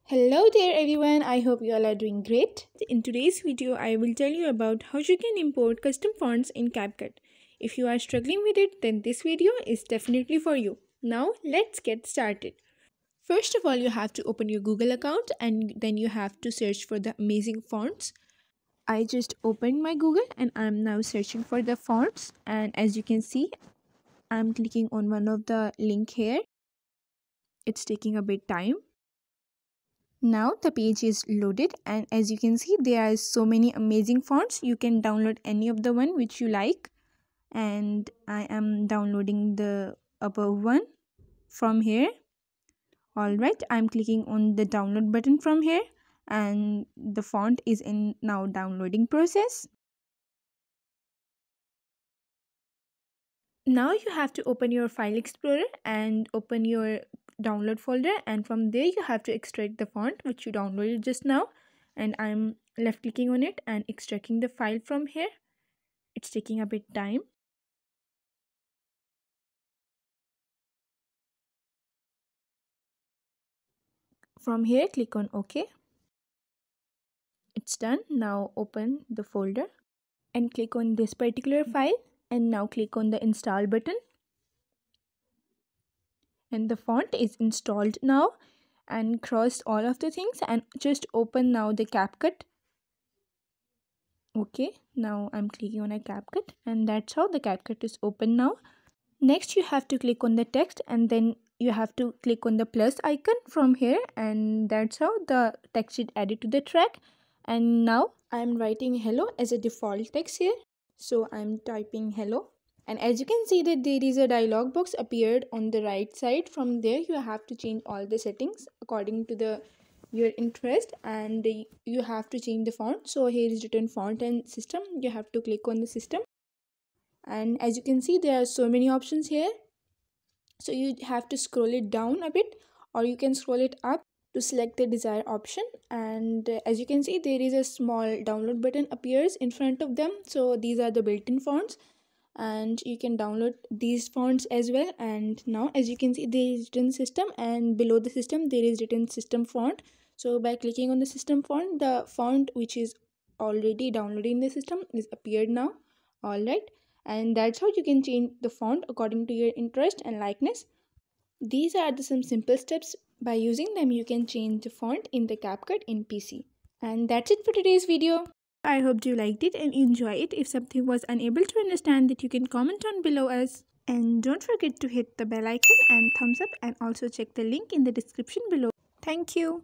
Hello there everyone, I hope you all are doing great. In today's video, I will tell you about how you can import custom fonts in Capcut. If you are struggling with it, then this video is definitely for you. Now let's get started. First of all, you have to open your Google account and then you have to search for the amazing fonts. I just opened my Google and I'm now searching for the fonts, and as you can see, I'm clicking on one of the link here. It's taking a bit time. Now the page is loaded, and as you can see, there are so many amazing fonts. You can download any of the one which you like, and I am downloading the above one from here. Alright, I'm clicking on the download button from here, and the font is in now downloading process. Now you have to open your file explorer and open your download folder, and from there you have to extract the font which you downloaded just now, and I'm left clicking on it and extracting the file from here. It's taking a bit time. From here click on OK. It's done. Now open the folder and click on this particular file, and now click on the install button, and the font is installed now, and cross all of the things and just open now the Capcut. Okay, now I'm clicking on a Capcut, and that's how the Capcut is open now. Next you have to click on the text, and then you have to click on the plus icon from here, and that's how the text is added to the track. And now I'm writing hello as a default text here, so I'm typing hello, and as you can see that there is a dialog box appeared on the right side. From there you have to change all the settings according to your interest, and you have to change the font. So here is written font and system. You have to click on the system, and as you can see there are so many options here, so you have to scroll it down a bit, or you can scroll it up to select the desired option. And as you can see, there is a small download button appears in front of them. So these are the built-in fonts, and you can download these fonts as well. And now as you can see, there is written system, and below the system there is written system font. So by clicking on the system font, the font which is already downloaded in the system is appeared now. All right, and that's how you can change the font according to your interest and likeness. These are some simple steps. By using them, you can change the font in the Capcut in PC. And that's it for today's video. I hope you liked it and enjoy it. If something was unable to understand, that you can comment on below us. And don't forget to hit the bell icon and thumbs up, and also check the link in the description below. Thank you.